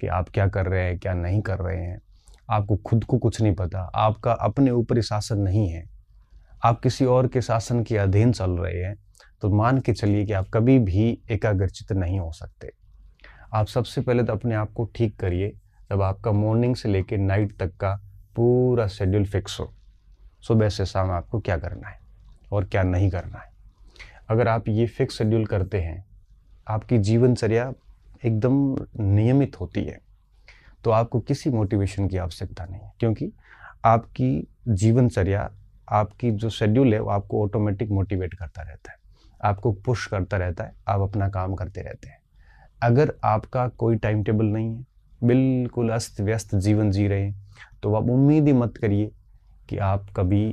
कि आप क्या कर रहे हैं, क्या नहीं कर रहे हैं। आपको खुद को कुछ नहीं पता, आपका अपने ऊपर ही शासन नहीं है, आप किसी और के शासन के अधीन चल रहे हैं, तो मान के चलिए कि आप कभी भी एकाग्रचित्त नहीं हो सकते। आप सबसे पहले तो अपने आप को ठीक करिए। जब आपका मॉर्निंग से लेकर नाइट तक का पूरा शेड्यूल फिक्स हो, सुबह से शाम आपको क्या करना है और क्या नहीं करना है। अगर आप ये फिक्स शेड्यूल करते हैं, आपकी जीवनचर्या एकदम नियमित होती है, तो आपको किसी मोटिवेशन की आवश्यकता नहीं है, क्योंकि आपकी जीवनचर्या, आपकी जो शेड्यूल है वो आपको ऑटोमेटिक मोटिवेट करता रहता है, आपको पुश करता रहता है, आप अपना काम करते रहते हैं। अगर आपका कोई टाइम टेबल नहीं है, बिल्कुल अस्त व्यस्त जीवन जी रहे हैं, तो आप उम्मीद ही मत करिए कि आप कभी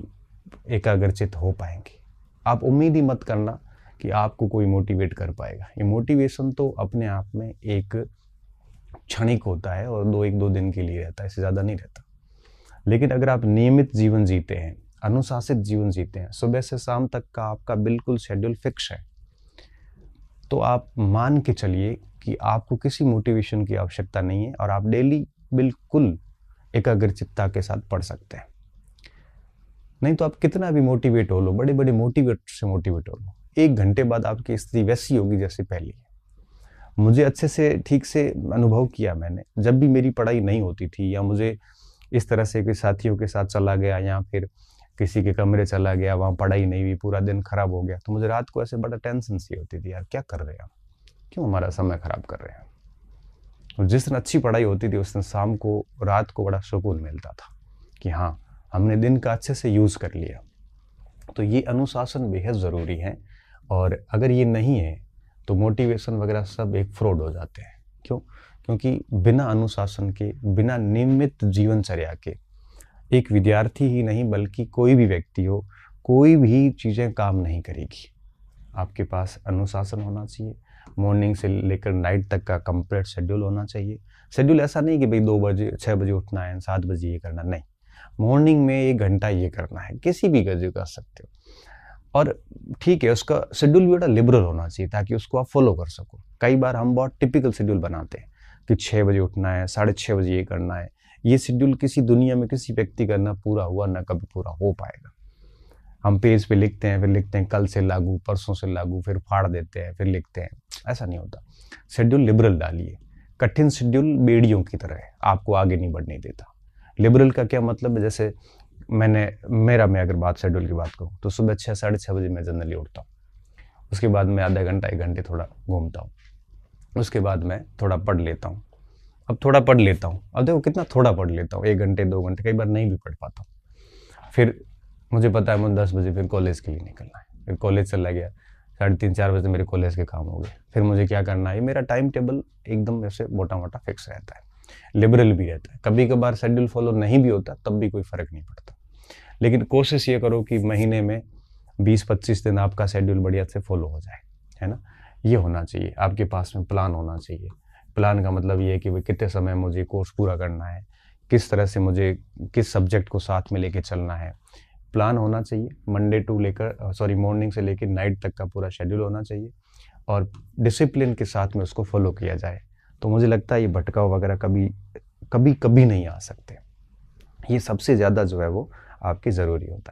एकाग्रचित हो पाएंगे। आप उम्मीद ही मत करना कि आपको कोई मोटिवेट कर पाएगा। ये मोटिवेशन तो अपने आप में एक क्षणिक होता है और दो दिन के लिए रहता है, इससे ज़्यादा नहीं रहता। लेकिन अगर आप नियमित जीवन जीते हैं, अनुशासित जीवन जीते हैं, सुबह से शाम तक का आपका बिल्कुल शेड्यूल फिक्स है, तो आप मान के चलिए कि आपको किसी मोटिवेशन की आवश्यकता नहीं है और आप डेली बिल्कुल एकाग्रचित्ता के साथ पढ़ सकते हैं। नहीं तो आप कितना भी मोटिवेट हो लो, बड़े बड़े मोटिवेट से मोटिवेट हो लो, 1 घंटे बाद आपकी स्थिति वैसी होगी जैसे पहली है। मुझे अच्छे से ठीक से अनुभव किया मैंने, जब भी मेरी पढ़ाई नहीं होती थी या मुझे इस तरह से कि साथियों के साथ चला गया या फिर किसी के कमरे चला गया, वहाँ पढ़ाई नहीं हुई, पूरा दिन खराब हो गया, तो मुझे रात को ऐसे बड़ा टेंशन सी होती थी, यार क्या कर रहे हैं हम, क्यों हमारा समय खराब कर रहे हैं। और जिस दिन अच्छी पढ़ाई होती थी उस दिन शाम को, रात को बड़ा सुकून मिलता था कि हाँ, हमने दिन का अच्छे से यूज़ कर लिया। तो ये अनुशासन बेहद ज़रूरी है, और अगर ये नहीं है तो मोटिवेशन वगैरह सब एक फ्रॉड हो जाते हैं। क्यों? क्योंकि बिना अनुशासन के, बिना नियमित जीवनचर्या के एक विद्यार्थी ही नहीं बल्कि कोई भी व्यक्ति हो, कोई भी चीज़ें काम नहीं करेगी। आपके पास अनुशासन होना चाहिए, मॉर्निंग से लेकर नाइट तक का कंप्लीट शेड्यूल होना चाहिए। शेड्यूल ऐसा नहीं कि भाई 2 बजे 6 बजे उठना है, 7 बजे ये करना, नहीं। मॉर्निंग में 1 घंटा ये करना है, किसी भी गजे कर सकते हो। और ठीक है, उसका शेड्यूल भी बड़ा लिबरल होना चाहिए ताकि उसको आप फॉलो कर सको। कई बार हम बहुत टिपिकल शेड्यूल बनाते हैं कि 6 बजे उठना है, 6:30 बजे ये करना है। ये शेड्यूल किसी दुनिया में किसी व्यक्ति का ना पूरा हुआ ना कभी पूरा हो पाएगा। हम पेज पे लिखते हैं, फिर लिखते हैं कल से लागू, परसों से लागू, फिर फाड़ देते हैं, फिर लिखते हैं, ऐसा नहीं होता। शेड्यूल लिबरल डालिए। कठिन शेड्यूल बेड़ियों की तरह है, आपको आगे नहीं बढ़ने देता। लिबरल का क्या मतलब है, जैसे मैं अगर बात शेड्यूल की बात करूँ तो सुबह 6 साढ़े 6 बजे मैं जनरली उठता हूँ। उसके बाद मैं आधा घंटा 1 घंटे थोड़ा घूमता हूँ, उसके बाद मैं थोड़ा पढ़ लेता हूँ। अब थोड़ा पढ़ लेता हूँ, अब देखो कितना थोड़ा पढ़ लेता हूँ, 1 घंटे 2 घंटे, कई बार नहीं भी पढ़ पाता हूँ। फिर मुझे पता है मुझे 10 बजे फिर कॉलेज के लिए निकलना है, फिर कॉलेज चला गया, 3:30 4 बजे मेरे कॉलेज के काम हो गए, फिर मुझे क्या करना है। मेरा टाइम टेबल एकदम ऐसे मोटा मोटा फिक्स रहता है, लिबरल भी रहता है। कभी कभार शेड्यूल फॉलो नहीं भी होता, तब भी कोई फ़र्क नहीं पड़ता। लेकिन कोशिश ये करो कि महीने में 20-25 दिन आपका शेड्यूल बढ़िया से फॉलो हो जाए, है ना। ये होना चाहिए, आपके पास में प्लान होना चाहिए। प्लान का मतलब ये है कि भाई कितने समय मुझे कोर्स पूरा करना है, किस तरह से मुझे किस सब्जेक्ट को साथ में लेके चलना है, प्लान होना चाहिए। मॉर्निंग से लेकर नाइट तक का पूरा शेड्यूल होना चाहिए और डिसिप्लिन के साथ में उसको फॉलो किया जाए, तो मुझे लगता है ये भटकाव वगैरह कभी नहीं आ सकते। ये सबसे ज़्यादा जो है वो आपके ज़रूरी होता है।